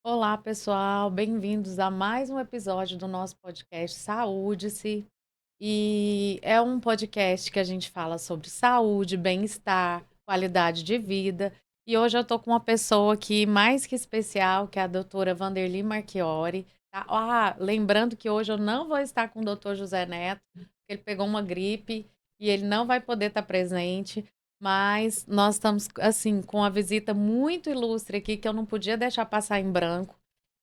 Olá, pessoal, bem-vindos a mais um episódio do nosso podcast Saúde-se. E é um podcast que a gente fala sobre saúde, bem-estar, qualidade de vida. E hoje eu tô com uma pessoa aqui mais que especial, que é a doutora Vanderly Marchiori. Tá? Lembrando que hoje eu não vou estar com o doutor José Neto, porque ele pegou uma gripe e ele não vai poder estar presente. Mas nós estamos, assim, com uma visita muito ilustre aqui que eu não podia deixar passar em branco.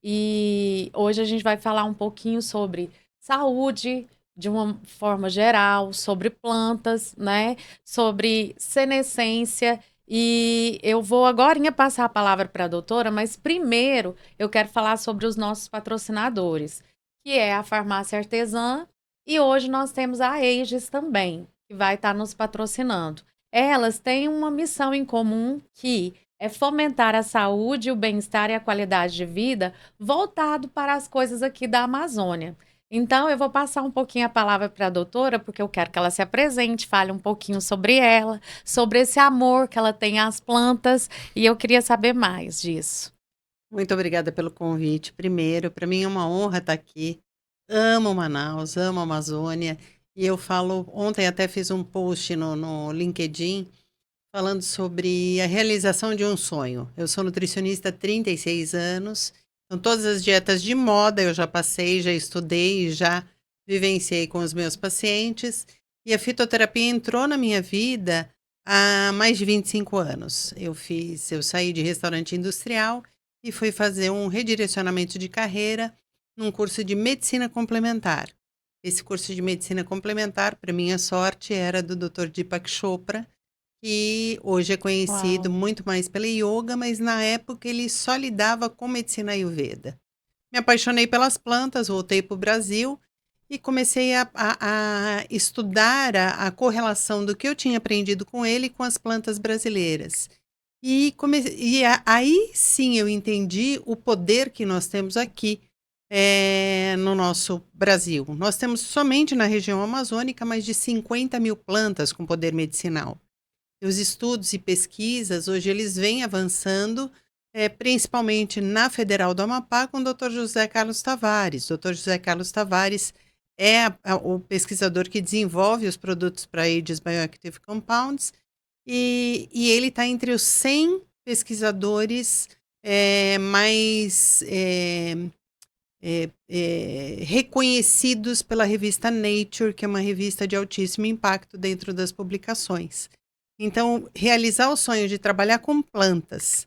E hoje a gente vai falar um pouquinho sobre saúde, de uma forma geral, sobre plantas, né? Sobre senescência. E eu vou agorinha passar a palavra para a doutora, mas primeiro eu quero falar sobre os nossos patrocinadores, que é a Farmácia Artesã, e hoje nós temos a Aegis também, que vai estar nos patrocinando. Elas têm uma missão em comum que é fomentar a saúde, o bem-estar e a qualidade de vida voltado para as coisas aqui da Amazônia. Então, eu vou passar um pouquinho a palavra para a doutora, porque eu quero que ela se apresente, fale um pouquinho sobre ela, sobre esse amor que ela tem às plantas, e eu queria saber mais disso. Muito obrigada pelo convite. Primeiro, para mim é uma honra estar aqui. Amo Manaus, amo a Amazônia. E eu falo, ontem até fiz um post no LinkedIn falando sobre a realização de um sonho. Eu sou nutricionista há 36 anos, então todas as dietas de moda eu já passei, já estudei, já vivenciei com os meus pacientes. E a fitoterapia entrou na minha vida há mais de 25 anos. Eu saí de restaurante industrial e fui fazer um redirecionamento de carreira num curso de medicina complementar. Esse curso de medicina complementar, para minha sorte, era do Dr. Deepak Chopra, que hoje é conhecido Uau! muito mais pela yoga, mas na época ele só lidava com medicina ayurveda. Me apaixonei pelas plantas, voltei para o Brasil e comecei a estudar a correlação do que eu tinha aprendido com ele com as plantas brasileiras. Aí sim eu entendi o poder que nós temos aqui no nosso Brasil. Nós temos somente na região amazônica mais de 50 mil plantas com poder medicinal. E os estudos e pesquisas, hoje eles vêm avançando, principalmente na Federal do Amapá, com o Dr. José Carlos Tavares. Dr. José Carlos Tavares é o pesquisador que desenvolve os produtos para AIDS Bioactive Compounds, e ele está entre os 100 pesquisadores mais reconhecidos pela revista Nature, que é uma revista de altíssimo impacto dentro das publicações. Então, realizar o sonho de trabalhar com plantas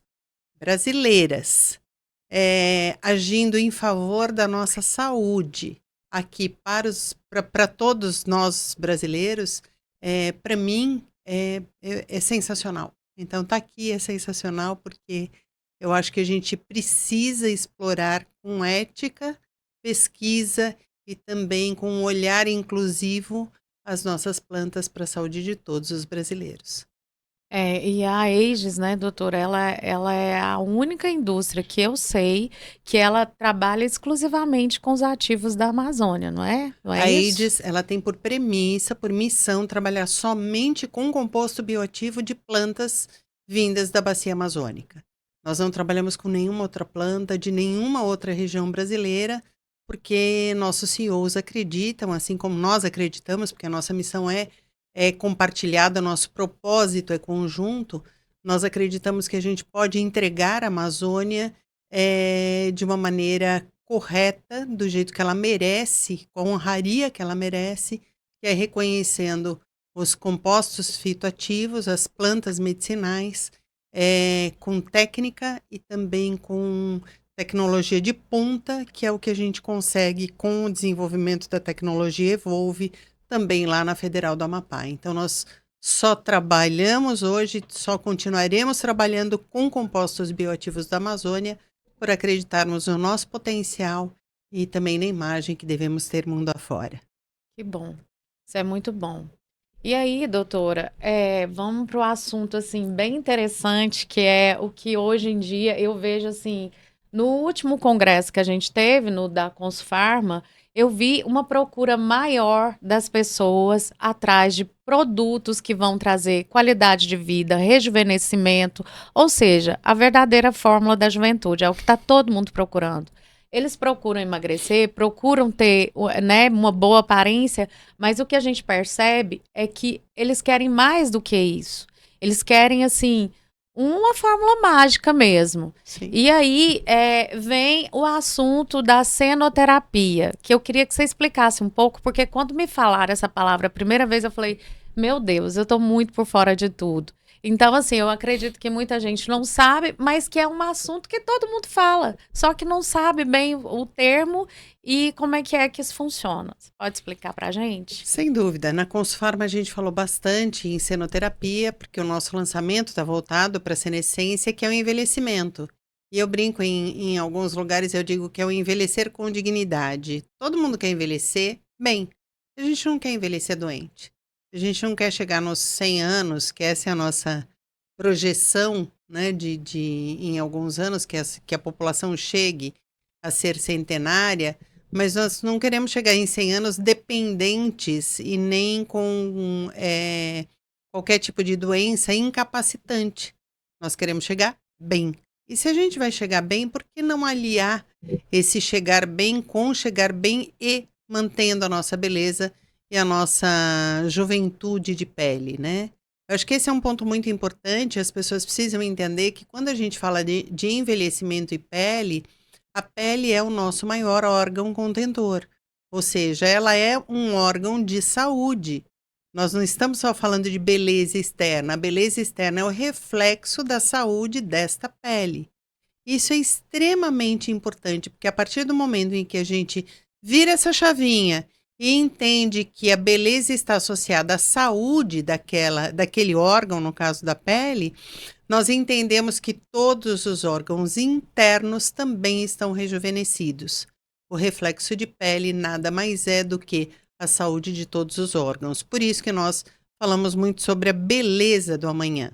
brasileiras, agindo em favor da nossa saúde, aqui para todos nós brasileiros, para mim é sensacional. Então, tá aqui é sensacional porque eu acho que a gente precisa explorar com ética, pesquisa e também com um olhar inclusivo as nossas plantas para a saúde de todos os brasileiros. É, e a Aegis, né, doutora, ela é a única indústria que eu sei que ela trabalha exclusivamente com os ativos da Amazônia, não é? Não é A isso? AIDS, ela tem por premissa, por missão, trabalhar somente com composto bioativo de plantas vindas da bacia amazônica. Nós não trabalhamos com nenhuma outra planta de nenhuma outra região brasileira, porque nossos CEOs acreditam, assim como nós acreditamos, porque a nossa missão é compartilhada, nosso propósito é conjunto. Nós acreditamos que a gente pode entregar a Amazônia de uma maneira correta, do jeito que ela merece, com a honraria que ela merece, que é reconhecendo os compostos fitoativos, as plantas medicinais, com técnica e também com tecnologia de ponta, que é o que a gente consegue com o desenvolvimento da tecnologia Evolve, também lá na Federal do Amapá. Então, nós só trabalhamos hoje, só continuaremos trabalhando com compostos bioativos da Amazônia, por acreditarmos no nosso potencial e também na imagem que devemos ter mundo afora. Que bom. Isso é muito bom. E aí, doutora, vamos para o assunto assim bem interessante, que é o que hoje em dia eu vejo assim, no último congresso que a gente teve, no da Consufarma, eu vi uma procura maior das pessoas atrás de produtos que vão trazer qualidade de vida, rejuvenescimento, ou seja, a verdadeira fórmula da juventude, é o que está todo mundo procurando. Eles procuram emagrecer, procuram ter, né, uma boa aparência, mas o que a gente percebe é que eles querem mais do que isso. Eles querem, assim, uma fórmula mágica mesmo. Sim. E aí vem o assunto da senoterapia, que eu queria que você explicasse um pouco, porque quando me falaram essa palavra a primeira vez, eu falei, meu Deus, eu tô muito por fora de tudo. Então, assim, eu acredito que muita gente não sabe, mas que é um assunto que todo mundo fala, só que não sabe bem o termo e como é que isso funciona. Você pode explicar pra gente? Sem dúvida. Na Consufarma a gente falou bastante em senoterapia, porque o nosso lançamento está voltado para a senescência, que é o envelhecimento. E eu brinco em alguns lugares, eu digo que é o envelhecer com dignidade. Todo mundo quer envelhecer bem. A gente não quer envelhecer doente. A gente não quer chegar nos 100 anos, que essa é a nossa projeção, né, em alguns anos, que a população chegue a ser centenária, mas nós não queremos chegar em 100 anos dependentes e nem com qualquer tipo de doença incapacitante. Nós queremos chegar bem. E se a gente vai chegar bem, por que não aliar esse chegar bem com chegar bem e mantendo a nossa beleza e a nossa juventude de pele, né? Eu acho que esse é um ponto muito importante. As pessoas precisam entender que quando a gente fala de envelhecimento e pele, a pele é o nosso maior órgão contentor, ou seja, ela é um órgão de saúde. Nós não estamos só falando de beleza externa, a beleza externa é o reflexo da saúde desta pele. Isso é extremamente importante, porque a partir do momento em que a gente vira essa chavinha e entende que a beleza está associada à saúde daquele órgão, no caso da pele, nós entendemos que todos os órgãos internos também estão rejuvenescidos. O reflexo de pele nada mais é do que a saúde de todos os órgãos. Por isso que nós falamos muito sobre a beleza do amanhã.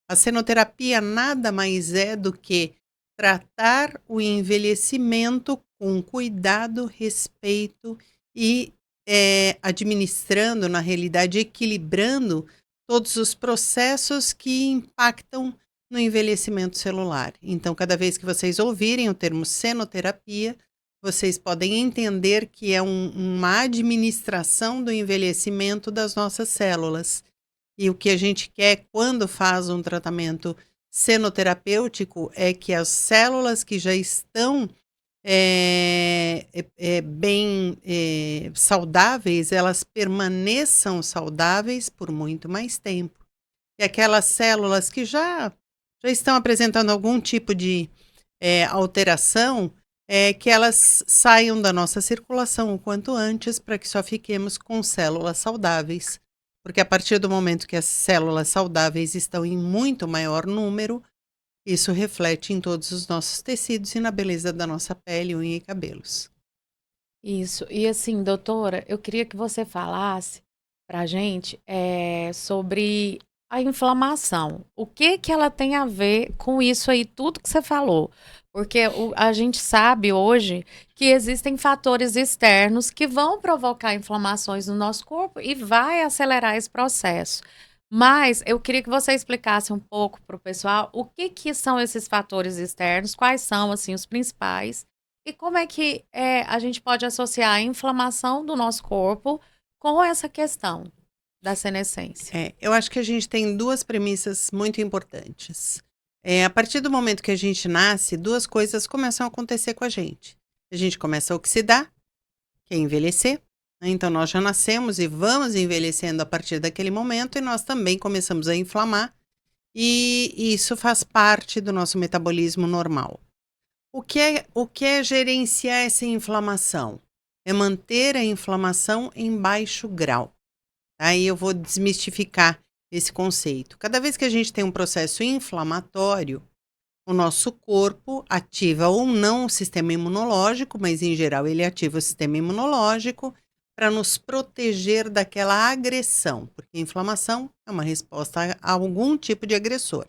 A senoterapia nada mais é do que tratar o envelhecimento com cuidado, respeito e administrando, na realidade, equilibrando todos os processos que impactam no envelhecimento celular. Então, cada vez que vocês ouvirem o termo senoterapia, vocês podem entender que é uma administração do envelhecimento das nossas células. E o que a gente quer quando faz um tratamento senoterapêutico é que as células que já estão bem saudáveis, elas permaneçam saudáveis por muito mais tempo. E aquelas células que já estão apresentando algum tipo de alteração, que elas saiam da nossa circulação o quanto antes, para que só fiquemos com células saudáveis. Porque a partir do momento que as células saudáveis estão em muito maior número, isso reflete em todos os nossos tecidos e na beleza da nossa pele, unha e cabelos. Isso. E assim, doutora, eu queria que você falasse pra gente sobre a inflamação. O que que ela tem a ver com isso aí, tudo que você falou? Porque a gente sabe hoje que existem fatores externos que vão provocar inflamações no nosso corpo e vai acelerar esse processo. Mas eu queria que você explicasse um pouco para o pessoal o que que são esses fatores externos, quais são assim os principais e como é que a gente pode associar a inflamação do nosso corpo com essa questão da senescência? Eu acho que a gente tem duas premissas muito importantes. A partir do momento que a gente nasce, duas coisas começam a acontecer com a gente. A gente começa a oxidar, que é envelhecer, né? Então nós já nascemos e vamos envelhecendo a partir daquele momento e nós também começamos a inflamar e isso faz parte do nosso metabolismo normal. O que é gerenciar essa inflamação? É manter a inflamação em baixo grau. Aí eu vou desmistificar esse conceito. Cada vez que a gente tem um processo inflamatório, o nosso corpo ativa ou não o sistema imunológico, mas em geral ele ativa o sistema imunológico para nos proteger daquela agressão, porque a inflamação é uma resposta a algum tipo de agressor.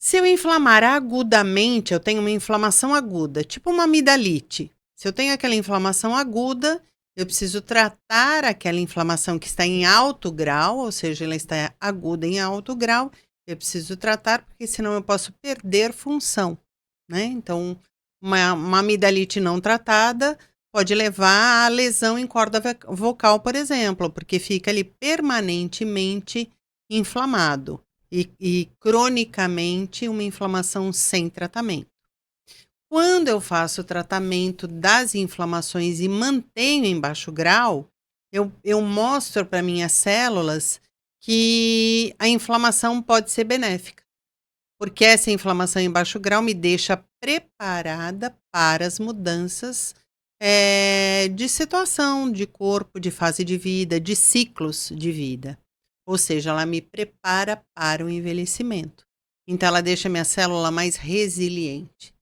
Se eu inflamar agudamente, eu tenho uma inflamação aguda, tipo uma amidalite. Se eu tenho aquela inflamação aguda, eu preciso tratar aquela inflamação que está em alto grau, ou seja, ela está aguda em alto grau, eu preciso tratar, porque senão eu posso perder função, né? Então, uma amidalite não tratada pode levar à lesão em corda vocal, por exemplo, porque fica ali permanentemente inflamado e cronicamente uma inflamação sem tratamento. Quando eu faço o tratamento das inflamações e mantenho em baixo grau, eu mostro para minhas células que a inflamação pode ser benéfica, porque essa inflamação em baixo grau me deixa preparada para as mudanças de situação, de corpo, de fase de vida, de ciclos de vida. Ou seja, ela me prepara para o envelhecimento. Então, ela deixa minha célula mais resiliente.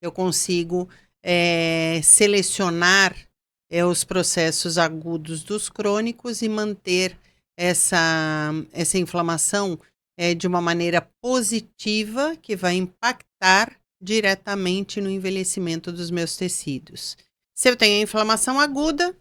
Eu consigo selecionar os processos agudos dos crônicos e manter essa inflamação de uma maneira positiva que vai impactar diretamente no envelhecimento dos meus tecidos. Se eu tenho inflamação aguda,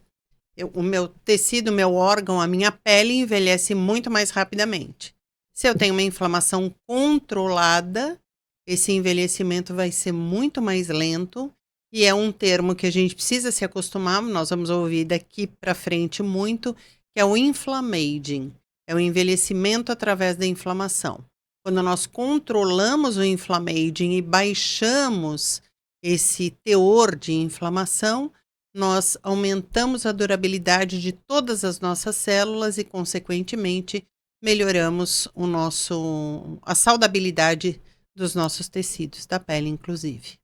o meu tecido, o meu órgão, a minha pele envelhece muito mais rapidamente. Se eu tenho uma inflamação controlada, esse envelhecimento vai ser muito mais lento e é um termo que a gente precisa se acostumar, nós vamos ouvir daqui para frente muito, que é o inflammaging, é o envelhecimento através da inflamação. Quando nós controlamos o inflammaging e baixamos esse teor de inflamação, nós aumentamos a durabilidade de todas as nossas células e, consequentemente, melhoramos a saudabilidade dos nossos tecidos, da pele, inclusive.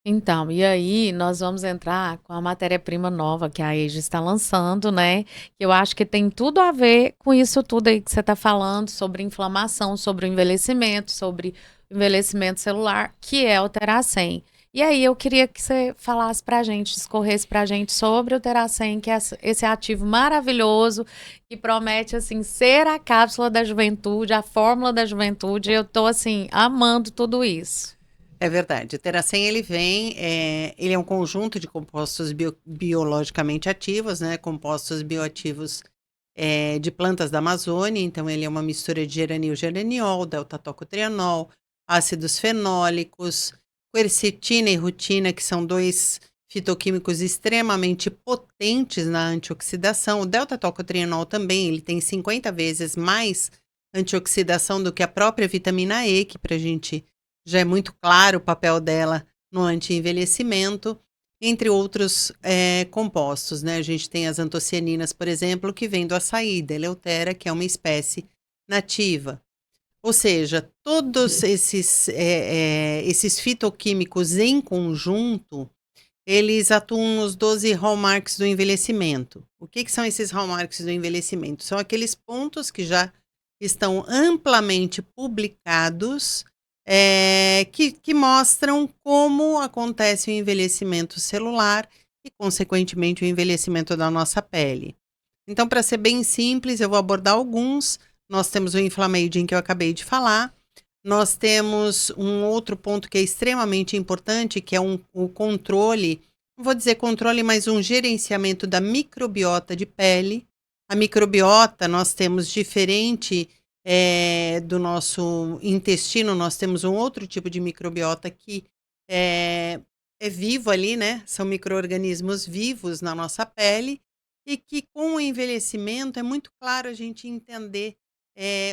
Então, e aí nós vamos entrar com a matéria-prima nova que a Age está lançando, né? Que eu acho que tem tudo a ver com isso tudo aí que você está falando, sobre inflamação, sobre o envelhecimento celular, que é o Teracem. E aí eu queria que você falasse pra gente, discorresse pra gente sobre o Teracem, que é esse ativo maravilhoso que promete, assim, ser a cápsula da juventude, a fórmula da juventude. Eu tô, assim, amando tudo isso. É verdade. O Teracem, ele é um conjunto de compostos biologicamente ativos, né? Compostos bioativos de plantas da Amazônia. Então, ele é uma mistura de geranil-geraniol, delta-tocotrienol, ácidos fenólicos, quercetina e rutina, que são dois fitoquímicos extremamente potentes na antioxidação. O delta-tocotrienol também, ele tem 50 vezes mais antioxidação do que a própria vitamina E, que para a gente já é muito claro o papel dela no anti-envelhecimento, entre outros compostos, né? A gente tem as antocianinas, por exemplo, que vem do açaí, da Eleutera, que é uma espécie nativa. Ou seja, todos esses fitoquímicos em conjunto, eles atuam nos 12 hallmarks do envelhecimento. O que são esses hallmarks do envelhecimento? São aqueles pontos que já estão amplamente publicados que mostram como acontece o envelhecimento celular e, consequentemente, o envelhecimento da nossa pele. Então, para ser bem simples, eu vou abordar alguns. Nós temos o inflammaging que eu acabei de falar. Nós temos um outro ponto que é extremamente importante, que é o controle, não vou dizer controle, mas um gerenciamento da microbiota de pele. A microbiota, nós temos diferente do nosso intestino, nós temos um outro tipo de microbiota que é vivo ali, né? São micro-organismos vivos na nossa pele e que com o envelhecimento é muito claro a gente entender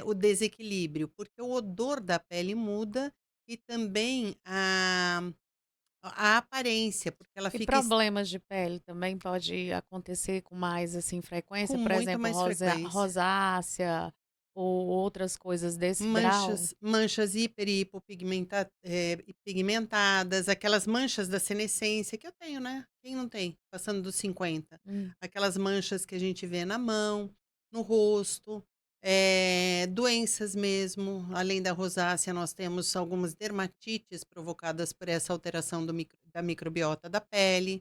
o desequilíbrio, porque o odor da pele muda e também a aparência, porque ela E fica problemas de pele também pode acontecer com mais, assim, com frequência? Por muito exemplo, mais frequência. rosácea ou outras coisas desse grau? Manchas hiper e pigmentadas, aquelas manchas da senescência que eu tenho, né? Quem não tem? Passando dos 50. Hum. Aquelas manchas que a gente vê na mão, no rosto, doenças mesmo. Além da rosácea, nós temos algumas dermatites provocadas por essa alteração da microbiota da pele.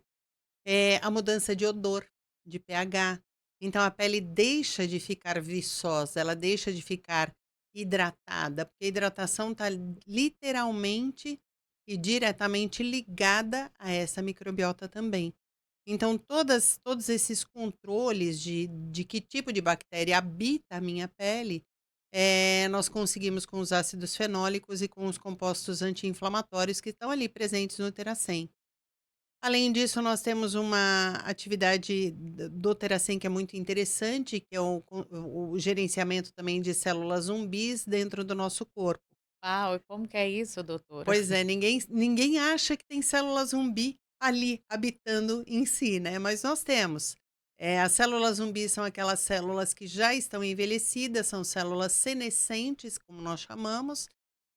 A mudança de odor, de pH. Então a pele deixa de ficar viçosa, ela deixa de ficar hidratada, porque a hidratação está literalmente e diretamente ligada a essa microbiota também. Então, todos esses controles de que tipo de bactéria habita a minha pele, nós conseguimos com os ácidos fenólicos e com os compostos anti-inflamatórios que estão ali presentes no Terracem. Além disso, nós temos uma atividade do Terracem que é muito interessante, que é o gerenciamento também de células zumbis dentro do nosso corpo. Uau, e como que é isso, doutora? Pois é, ninguém acha que tem célula zumbi ali habitando em si, né, mas nós temos. As células zumbi são aquelas células que já estão envelhecidas, são células senescentes, como nós chamamos,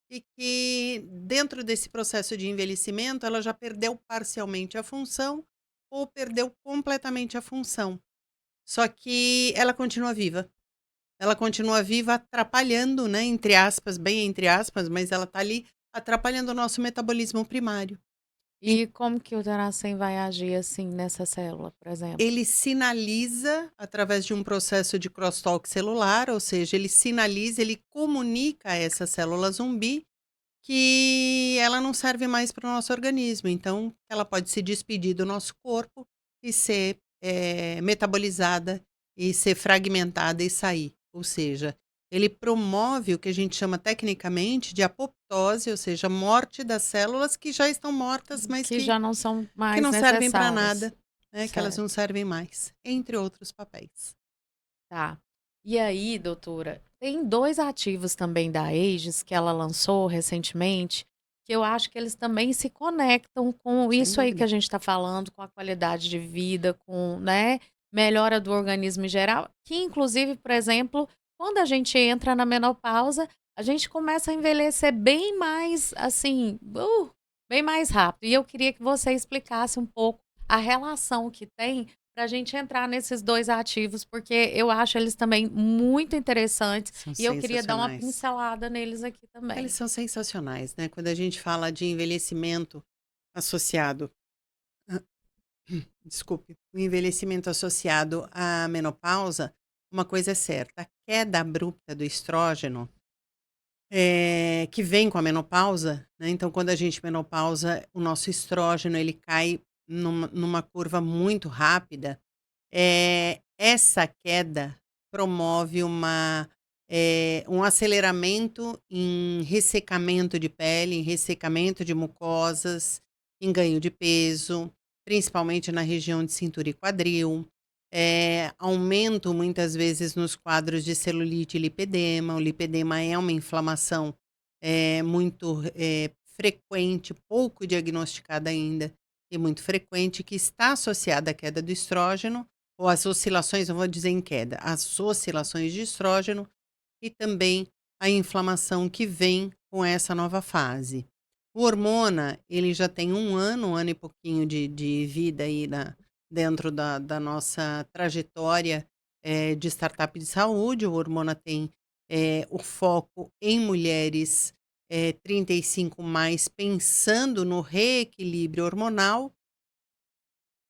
e que dentro desse processo de envelhecimento, ela já perdeu parcialmente a função ou perdeu completamente a função. Só que ela continua viva. Ela continua viva atrapalhando, né, entre aspas, bem entre aspas, mas ela tá ali atrapalhando o nosso metabolismo primário. En E como que o Terracem vai agir, assim, nessa célula, por exemplo? Ele sinaliza através de um processo de crosstalk celular, ou seja, ele sinaliza, ele comunica a essa célula zumbi que ela não serve mais para o nosso organismo, então ela pode se despedir do nosso corpo e ser, metabolizada e ser fragmentada e sair. Ou seja, ele promove o que a gente chama tecnicamente de apoptose, ou seja, morte das células que já estão mortas, mas Que que já não são que mais não servem para necessárias. nada, né, que elas Certo, não servem mais, entre outros papéis. tá. E aí, doutora, tem 2 ativos também da Aegis que ela lançou recentemente, que eu acho que eles também se conectam com Sem isso aí que dúvida. a gente está falando, com a qualidade de vida, com, né, melhora do organismo em geral, que inclusive, por exemplo, quando a gente entra na menopausa, a gente começa a envelhecer bem mais, assim, bem mais rápido. E eu queria que você explicasse um pouco a relação que tem para a gente entrar nesses 2 ativos, porque eu acho eles também muito interessantes São e eu queria dar uma sensacionais. pincelada neles aqui Eles também. são sensacionais, né, quando a gente fala de envelhecimento associado desculpe, o envelhecimento associado à menopausa, uma coisa é certa, a queda abrupta do estrógeno, que vem com a menopausa, né, então quando a gente menopausa, o nosso estrógeno ele cai numa curva muito rápida. Essa queda promove um aceleramento em ressecamento de pele, em ressecamento de mucosas, em ganho de peso, principalmente na região de cintura e quadril. Aumento muitas vezes nos quadros de celulite e lipedema. O lipedema é uma inflamação muito frequente, pouco diagnosticada ainda, e muito frequente, que está associada à queda do estrógeno ou as oscilações, não vou dizer em queda, as oscilações de estrógeno e também a inflamação que vem com essa nova fase. O hormona, ele já tem um ano e pouquinho de vida aí dentro da nossa trajetória de startup de saúde. O hormona tem o foco em mulheres 35 mais, pensando no reequilíbrio hormonal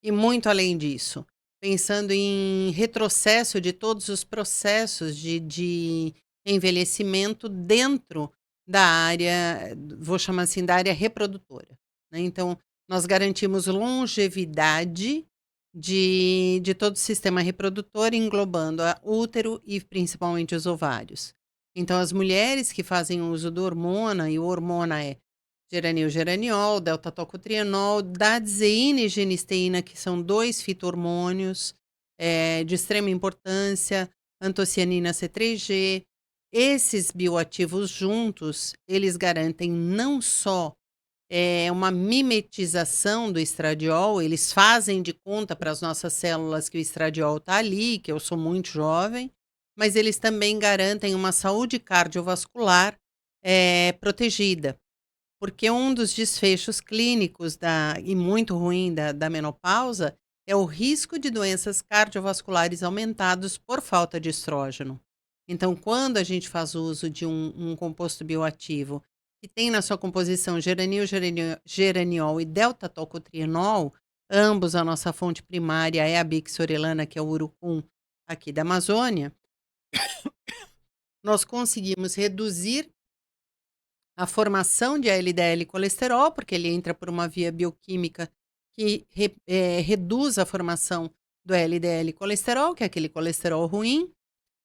e muito além disso, pensando em retrocesso de todos os processos de envelhecimento dentro da área, vou chamar assim, da área reprodutora, né. Então, nós garantimos longevidade de todo o sistema reprodutor, englobando a útero e principalmente os ovários. Então as mulheres que fazem uso do hormona, e o hormona é geranil, geraniol, delta-tocotrienol, dadzineina e genisteína, que são 2 fito-hormônios, de extrema importância, antocianina C3G. Esses bioativos juntos, eles garantem não só, uma mimetização do estradiol, eles fazem de conta para as nossas células que o estradiol está ali, que eu sou muito jovem, mas eles também garantem uma saúde cardiovascular, protegida. Porque um dos desfechos clínicos e muito ruim da menopausa é o risco de doenças cardiovasculares aumentados por falta de estrógeno. Então, quando a gente faz uso de um composto bioativo que tem na sua composição geranil, geraniol e delta-tocotrienol, ambos a nossa fonte primária é a bixorelana, que é o urucum aqui da Amazônia, nós conseguimos reduzir a formação de LDL colesterol, porque ele entra por uma via bioquímica que reduz a formação do LDL colesterol, que é aquele colesterol ruim,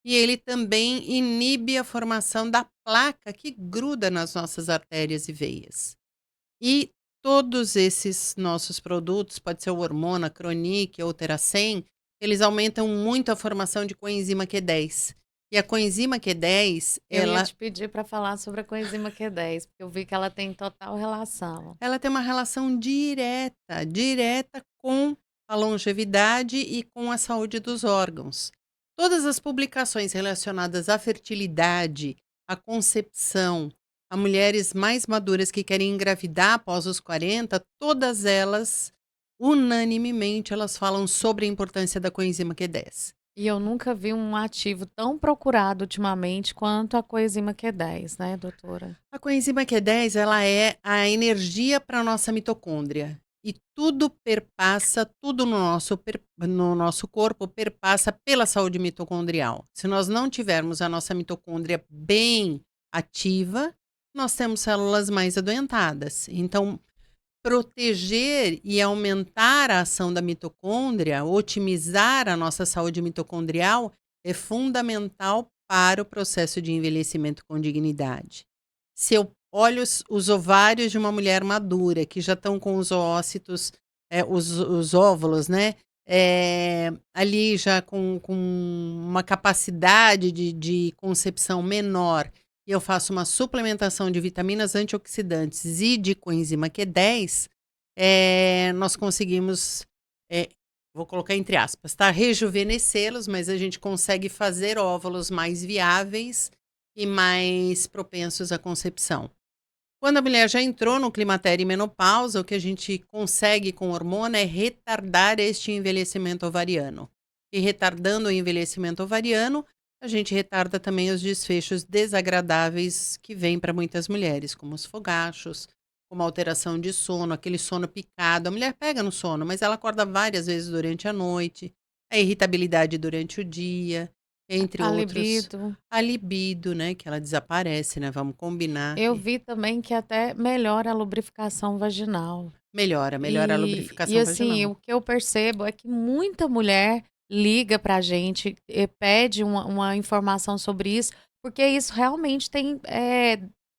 e ele também inibe a formação da placa que gruda nas nossas artérias e veias. E todos esses nossos produtos, pode ser o Hormona, Chronic ou Teracem, eles aumentam muito a formação de coenzima Q10. E a coenzima Q10, Eu ia ela te pedir para falar sobre a coenzima Q10, porque eu vi que ela tem total relação. ela tem uma relação direta com a longevidade e com a saúde dos órgãos. Todas as publicações relacionadas à fertilidade, à concepção, a mulheres mais maduras que querem engravidar após os 40, todas elas, unanimemente, elas falam sobre a importância da coenzima Q10. E eu nunca vi um ativo tão procurado ultimamente quanto a coenzima Q10, né, doutora? A coenzima Q10, ela é a energia para a nossa mitocôndria. E tudo perpassa, tudo no nosso corpo perpassa pela saúde mitocondrial. Se nós não tivermos a nossa mitocôndria bem ativa, nós temos células mais adoentadas. Então, proteger e aumentar a ação da mitocôndria, otimizar a nossa saúde mitocondrial, é fundamental para o processo de envelhecimento com dignidade. Se eu olho os ovários de uma mulher madura, que já estão com os oócitos, os óvulos, né? Ali já com uma capacidade de concepção menor, e eu faço uma suplementação de vitaminas antioxidantes e de coenzima Q10, nós conseguimos, vou colocar entre aspas, tá? Rejuvenescê-los, mas a gente consegue fazer óvulos mais viáveis e mais propensos à concepção. Quando a mulher já entrou no climatério e menopausa, o que a gente consegue com hormônio é retardar este envelhecimento ovariano. E retardando o envelhecimento ovariano, a gente retarda também os desfechos desagradáveis que vêm para muitas mulheres, como os fogachos, como a alteração de sono, aquele sono picado. A mulher pega no sono, mas ela acorda várias vezes durante a noite, a irritabilidade durante o dia, entre A outros. libido. A libido, né, que ela desaparece, né, vamos combinar. Eu vi também que até melhora a lubrificação vaginal. Melhora a E lubrificação assim, vaginal. o que eu percebo é que muita mulher liga pra gente, pede uma informação sobre isso, porque isso realmente tem,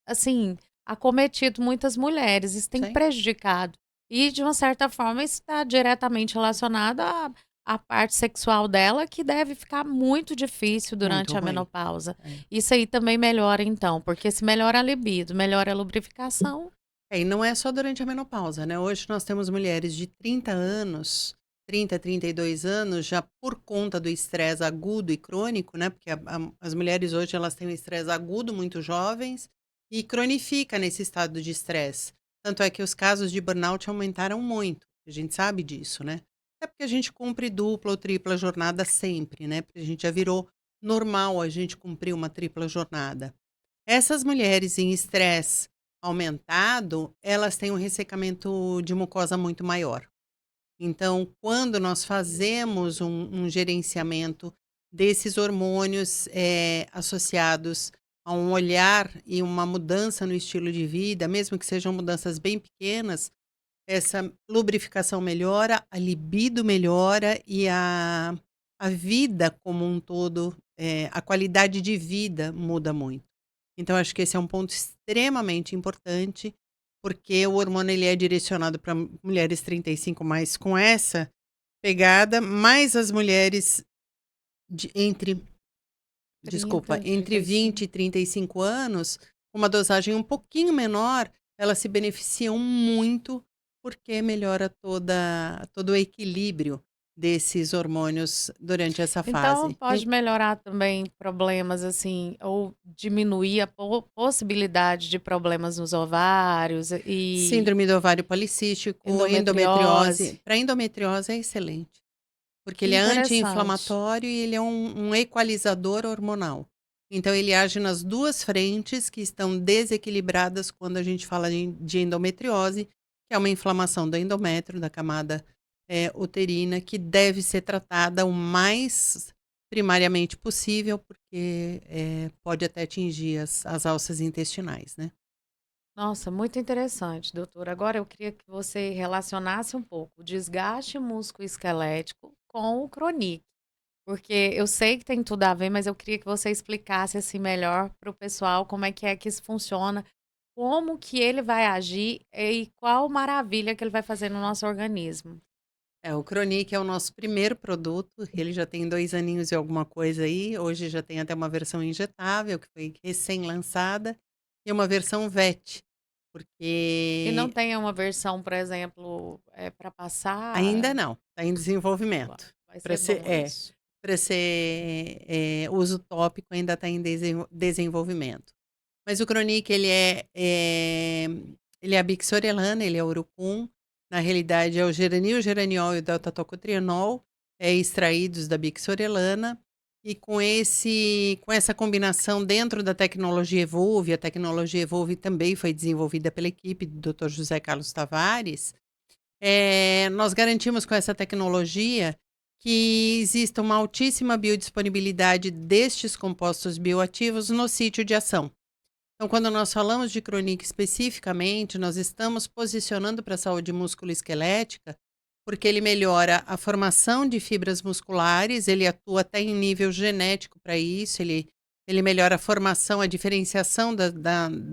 assim, acometido muitas mulheres, isso tem Sim, prejudicado. E, de uma certa forma, isso está diretamente relacionado à parte sexual dela, que deve ficar muito difícil muito durante a ruim. menopausa. É. Isso aí também melhora, então, porque se melhora a libido, melhora a lubrificação. E não é só durante a menopausa, né, hoje nós temos mulheres de 30 anos, 30, 32 anos, já por conta do estresse agudo e crônico, né, porque as mulheres hoje elas têm um estresse agudo muito jovens e cronifica nesse estado de estresse. Tanto é que os casos de burnout aumentaram muito, a gente sabe disso, né. É porque a gente cumpre dupla ou tripla jornada sempre, né, porque a gente já virou normal a gente cumprir uma tripla jornada. Essas mulheres em estresse aumentado, elas têm um ressecamento de mucosa muito maior. Então, quando nós fazemos um gerenciamento desses hormônios, associados a um olhar e uma mudança no estilo de vida, mesmo que sejam mudanças bem pequenas, essa lubrificação melhora, a libido melhora e a vida como um todo, a qualidade de vida muda muito. Então acho que esse é um ponto extremamente importante, porque o hormônio ele é direcionado para mulheres 35 mais com essa pegada, mais as mulheres entre, desculpa, 30, entre 20 35. e 35 anos, uma dosagem um pouquinho menor, elas se beneficiam muito, porque melhora todo o equilíbrio desses hormônios durante essa Então fase. pode melhorar também problemas, assim, ou diminuir a possibilidade de problemas nos ovários e Síndrome do ovário policístico, endometriose. endometriose. Para endometriose é excelente, porque Que ele é interessante. anti-inflamatório e ele é um equalizador hormonal. Então ele age nas 2 frentes que estão desequilibradas quando a gente fala de endometriose, que é uma inflamação do endométrio, da camada, uterina, que deve ser tratada o mais primariamente possível, porque, pode até atingir as alças intestinais, né. Nossa, muito interessante, doutor. Agora eu queria que você relacionasse um pouco o desgaste musculoesquelético com o cronic, porque eu sei que tem tudo a ver, mas eu queria que você explicasse assim melhor para o pessoal como é que isso funciona, como que ele vai agir e qual maravilha que ele vai fazer no nosso organismo. O Cronic é o nosso primeiro produto, ele já tem 2 aninhos e alguma coisa aí, hoje já tem até uma versão injetável que foi recém-lançada, e uma versão VET, E não porque tem uma versão, por exemplo, para ainda passar? não, está em Uau, desenvolvimento. vai Para ser ser bom isso. para ser, uso tópico ainda está em desenvolvimento. Mas o Cronic ele é a Bixorelana, ele é urucum, na realidade é o geranil, geraniol e o delta-tocotrienol, extraídos da Bixorelana, e com essa combinação dentro da tecnologia Evolve, a tecnologia Evolve também foi desenvolvida pela equipe do Dr. José Carlos Tavares, nós garantimos com essa tecnologia que exista uma altíssima biodisponibilidade destes compostos bioativos no sítio de ação. Então, quando nós falamos de Cronic especificamente, nós estamos posicionando para a saúde musculoesquelética, porque ele melhora a formação de fibras musculares, ele atua até em nível genético para isso, ele melhora a formação, a diferenciação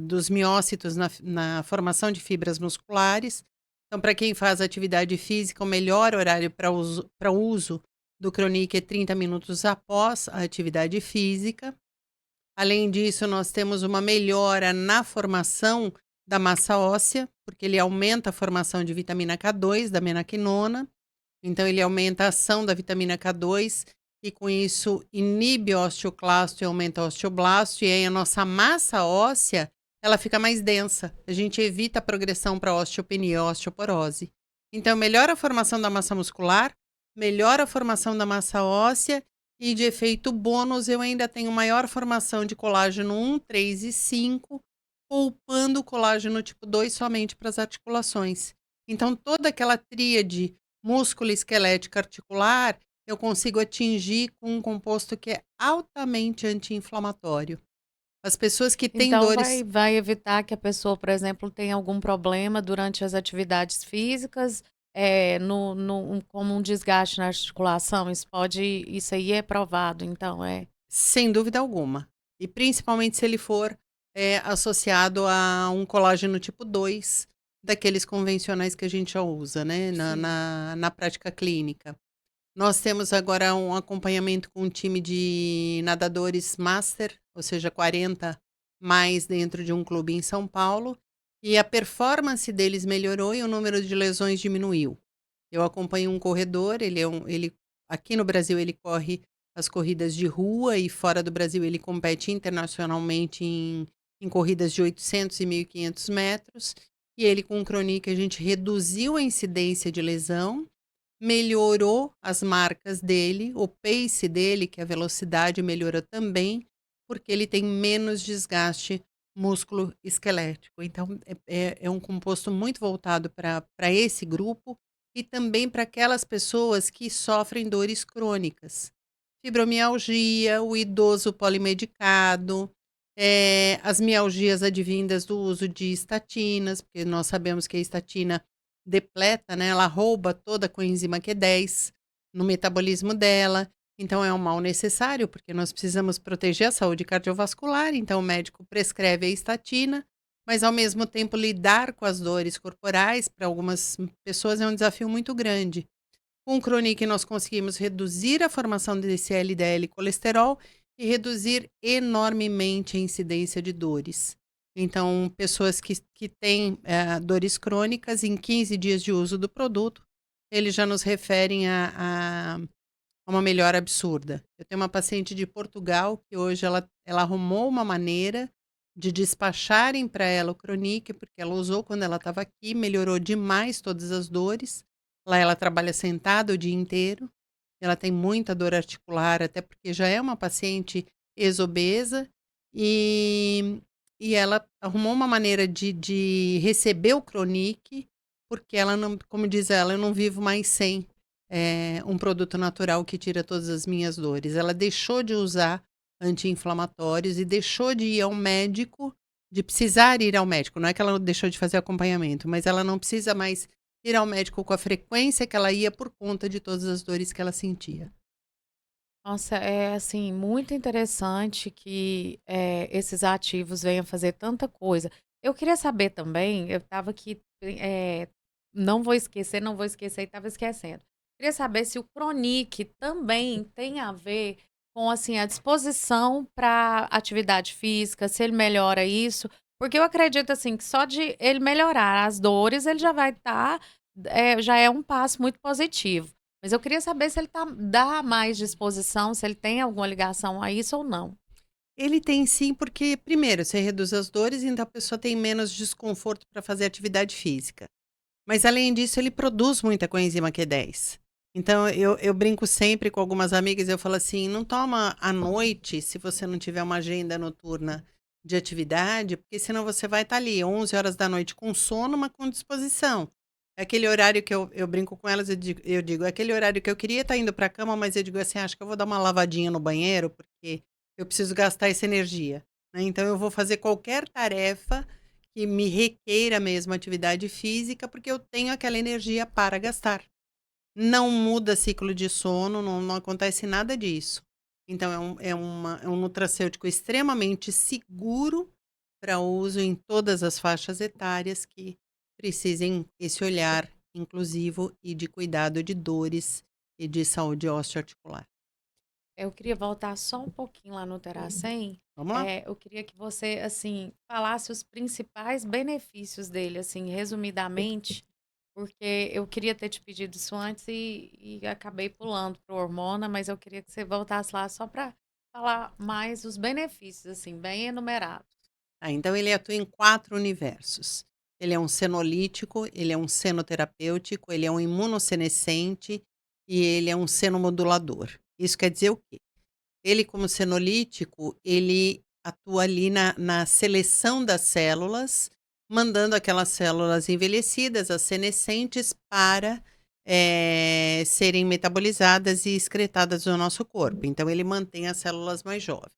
dos miócitos na formação de fibras musculares. Então, para quem faz atividade física, o melhor horário para uso do Cronic é 30 minutos após a atividade física. Além disso, nós temos uma melhora na formação da massa óssea, porque ele aumenta a formação de vitamina K2, da menaquinona. Então, ele aumenta a ação da vitamina K2 e, com isso, inibe o osteoclasto e aumenta o osteoblasto. E aí, a nossa massa óssea ela fica mais densa. A gente evita a progressão para osteopenia, osteoporose. Então, melhora a formação da massa muscular, melhora a formação da massa óssea e de efeito bônus, eu ainda tenho maior formação de colágeno 1, 3 e 5, poupando o colágeno tipo 2 somente para as articulações. Então, toda aquela tríade músculo, esquelética, articular, eu consigo atingir com um composto que é altamente anti-inflamatório. As pessoas que têm Então dores vai evitar que a pessoa, por exemplo, tenha algum problema durante as atividades físicas, como um desgaste na articulação, isso aí é provado, então é. sem dúvida alguma. E principalmente se ele for associado a um colágeno tipo 2, daqueles convencionais que a gente já usa, né, Sim. na prática clínica. Nós temos agora um acompanhamento com um time de nadadores master, ou seja, 40 mais dentro de um clube em São Paulo, e a performance deles melhorou e o número de lesões diminuiu. Eu acompanho um corredor, ele aqui no Brasil ele corre as corridas de rua e fora do Brasil ele compete internacionalmente em corridas de 800 e 1.500 metros. E ele com o Cronic a gente reduziu a incidência de lesão, melhorou as marcas dele, o pace dele, que é a velocidade, melhorou também, porque ele tem menos desgaste músculo esquelético. Então, é um composto muito voltado para esse grupo e também para aquelas pessoas que sofrem dores crônicas. Fibromialgia, o idoso polimedicado, as mialgias advindas do uso de estatinas, porque nós sabemos que a estatina depleta, né, ela rouba toda a coenzima Q10 no metabolismo dela, então é um mal necessário, porque nós precisamos proteger a saúde cardiovascular, então o médico prescreve a estatina, mas ao mesmo tempo lidar com as dores corporais para algumas pessoas é um desafio muito grande. Com o Cronic nós conseguimos reduzir a formação desse LDL colesterol e reduzir enormemente a incidência de dores. Então, pessoas que têm dores crônicas, em 15 dias de uso do produto, eles já nos referem a uma melhora absurda. Eu tenho uma paciente de Portugal que hoje ela arrumou uma maneira de despacharem para ela o Cronic, porque ela usou quando ela estava aqui, melhorou demais todas as dores. Lá ela trabalha sentada o dia inteiro, ela tem muita dor articular, até porque já é uma paciente exobesa, e, e ela arrumou uma maneira de receber o Cronic, porque ela não, como diz ela, eu não vivo mais sem um produto natural que tira todas as minhas dores. Ela deixou de usar anti-inflamatórios e deixou de ir ao médico de precisar ir ao médico. Não é que ela deixou de fazer acompanhamento, mas ela não precisa mais ir ao médico com a frequência que ela ia por conta de todas as dores que ela sentia. Nossa, é assim, muito interessante que esses ativos venham fazer tanta coisa. Eu queria saber também, eu estava aqui, não vou esquecer, não vou esquecer, e estava esquecendo. Queria saber se o Pronic também tem a ver com assim a disposição para atividade física, se ele melhora isso, porque eu acredito assim que só de ele melhorar as dores, ele já vai estar, já é um passo muito positivo. Mas eu queria saber se ele dá mais disposição, se ele tem alguma ligação a isso ou não. Ele tem sim, porque, primeiro, você reduz as dores, então a pessoa tem menos desconforto para fazer atividade física. Mas, além disso, ele produz muita coenzima Q10. Então, eu brinco sempre com algumas amigas, eu falo assim: não toma à noite, se você não tiver uma agenda noturna de atividade, porque senão você vai estar ali 11 horas da noite com sono, mas com disposição. É aquele horário que eu brinco com elas, eu digo, é aquele horário que eu queria estar indo para a cama, mas eu digo assim: acho que eu vou dar uma lavadinha no banheiro, porque eu preciso gastar essa energia, né? Então, eu vou fazer qualquer tarefa que me requeira mesmo atividade física, porque eu tenho aquela energia para gastar. Não muda ciclo de sono, não acontece nada disso. Então é um nutracêutico extremamente seguro para uso em todas as faixas etárias que precisem esse olhar inclusivo e de cuidado de dores e de saúde osteoarticular. Eu queria voltar só um pouquinho lá no Terracem. Vamos lá? Eu queria que você, assim, falasse os principais benefícios dele, assim, resumidamente, porque eu queria ter te pedido isso antes e acabei pulando pro hormona, mas eu queria que você voltasse lá só para falar mais os benefícios, assim, bem enumerados. Então ele atua em 4 universos. Ele é um senolítico, ele é um senoterapêutico, ele é um imunossenescente e ele é um senomodulador. Isso quer dizer o quê? Ele, como senolítico, ele atua ali na seleção das células, mandando aquelas células envelhecidas, as senescentes, para serem metabolizadas e excretadas do nosso corpo. Então ele mantém as células mais jovens.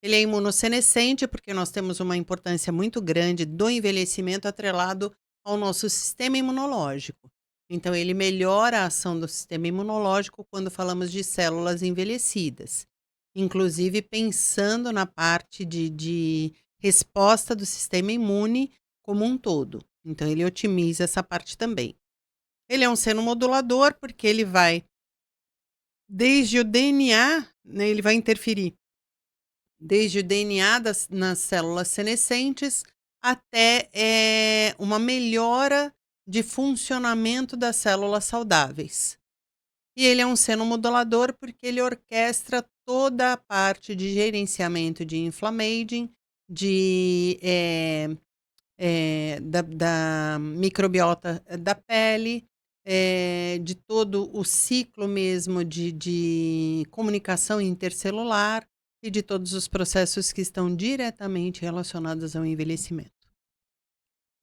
Ele é imunossenescente, porque nós temos uma importância muito grande do envelhecimento atrelado ao nosso sistema imunológico. Então, ele melhora a ação do sistema imunológico quando falamos de células envelhecidas, inclusive pensando na parte de resposta do sistema imune como um todo. Então, ele otimiza essa parte também. Ele é um senomodulador, porque ele vai, desde o DNA, né, ele vai interferir desde o DNA nas células senescentes até uma melhora de funcionamento das células saudáveis. E ele é um senomodulador porque ele orquestra toda a parte de gerenciamento de inflammaging, da microbiota da pele, de todo o ciclo mesmo de comunicação intercelular e de todos os processos que estão diretamente relacionados ao envelhecimento.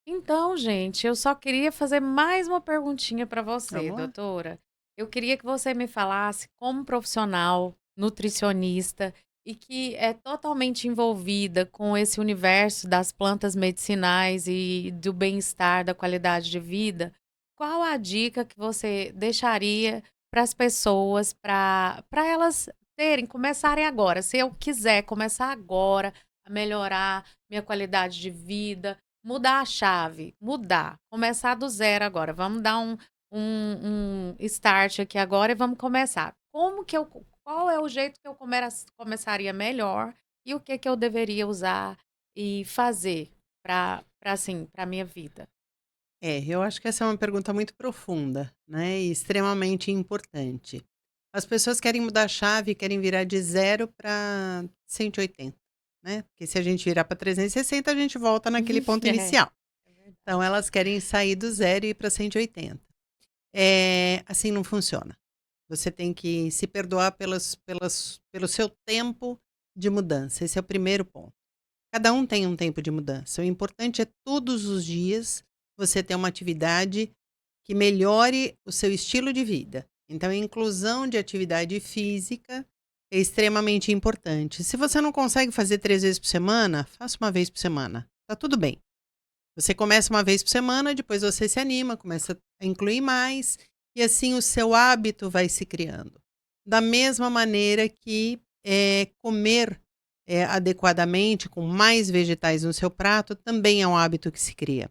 Então, gente, eu só queria fazer mais uma perguntinha para você, Vamos lá? doutora. Eu queria que você me falasse, como profissional, nutricionista e que é totalmente envolvida com esse universo das plantas medicinais e do bem-estar, da qualidade de vida, qual a dica que você deixaria para as pessoas, para elas começarem agora? Se eu quiser começar agora a melhorar minha qualidade de vida, mudar a chave, mudar, começar do zero agora. Vamos dar um start aqui agora e vamos começar. Qual é o jeito que eu começaria melhor e o que que eu deveria usar e fazer assim, para minha vida? Eu acho que essa é uma pergunta muito profunda, né, e extremamente importante. As pessoas querem mudar a chave, querem virar de 0 para 180, né, porque se a gente virar para 360, a gente volta naquele ponto É, inicial. é Então verdade. elas querem sair do 0 e ir para 180. Assim não funciona. Você tem que se perdoar pelo seu tempo de mudança, esse é o primeiro ponto. Cada um tem um tempo de mudança, o importante é todos os dias você ter uma atividade que melhore o seu estilo de vida. Então a inclusão de atividade física é extremamente importante. Se você não consegue fazer 3 vezes por semana, faça uma vez por semana, tá tudo bem. Você começa uma vez por semana, depois você se anima, começa a incluir mais, e assim o seu hábito vai se criando. Da mesma maneira que, comer, adequadamente, com mais vegetais no seu prato, também é um hábito que se cria.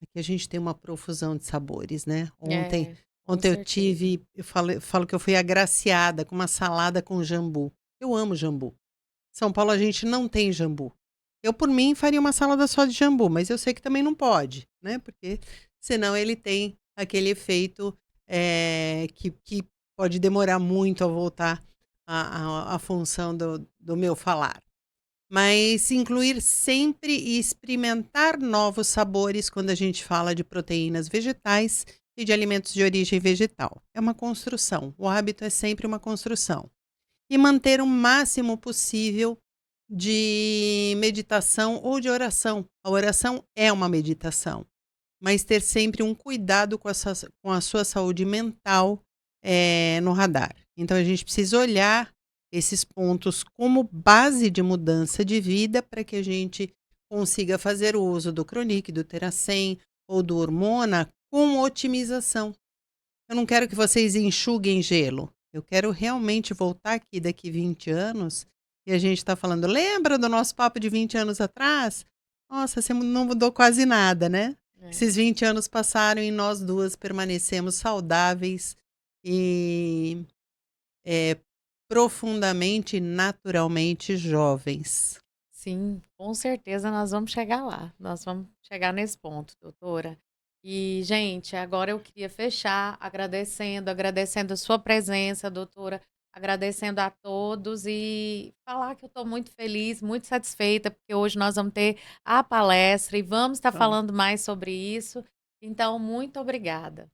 Aqui a gente tem uma profusão de sabores, né. Ontem É, com ontem certeza. eu falo que eu fui agraciada com uma salada com jambu. Eu amo jambu. São Paulo a gente não tem jambu. Eu, por mim, faria uma salada só de jambu, mas eu sei que também não pode, né, porque senão ele tem aquele efeito, que pode demorar muito a voltar à função do meu falar. Mas incluir sempre e experimentar novos sabores quando a gente fala de proteínas vegetais e de alimentos de origem vegetal. É uma construção, o hábito é sempre uma construção. E manter o máximo possível de meditação ou de oração. A oração é uma meditação, mas ter sempre um cuidado com a sua saúde mental, no radar. Então a gente precisa olhar esses pontos como base de mudança de vida para que a gente consiga fazer o uso do Chronic, do Teracem ou do Hormona com otimização. Eu não quero que vocês enxuguem gelo. Eu quero realmente voltar aqui daqui 20 anos e a gente está falando, lembra do nosso papo de 20 anos atrás? Nossa, você não mudou quase nada, né? É. Esses 20 anos passaram e nós duas permanecemos saudáveis e é, profundamente e naturalmente jovens. Sim, com certeza nós vamos chegar lá. Nós vamos chegar nesse ponto, doutora. E, gente, agora eu queria fechar agradecendo a sua presença, doutora, agradecendo a todos e falar que eu estou muito feliz, muito satisfeita, porque hoje nós vamos ter a palestra e vamos estar Vamos. falando mais sobre isso. Então, muito obrigada.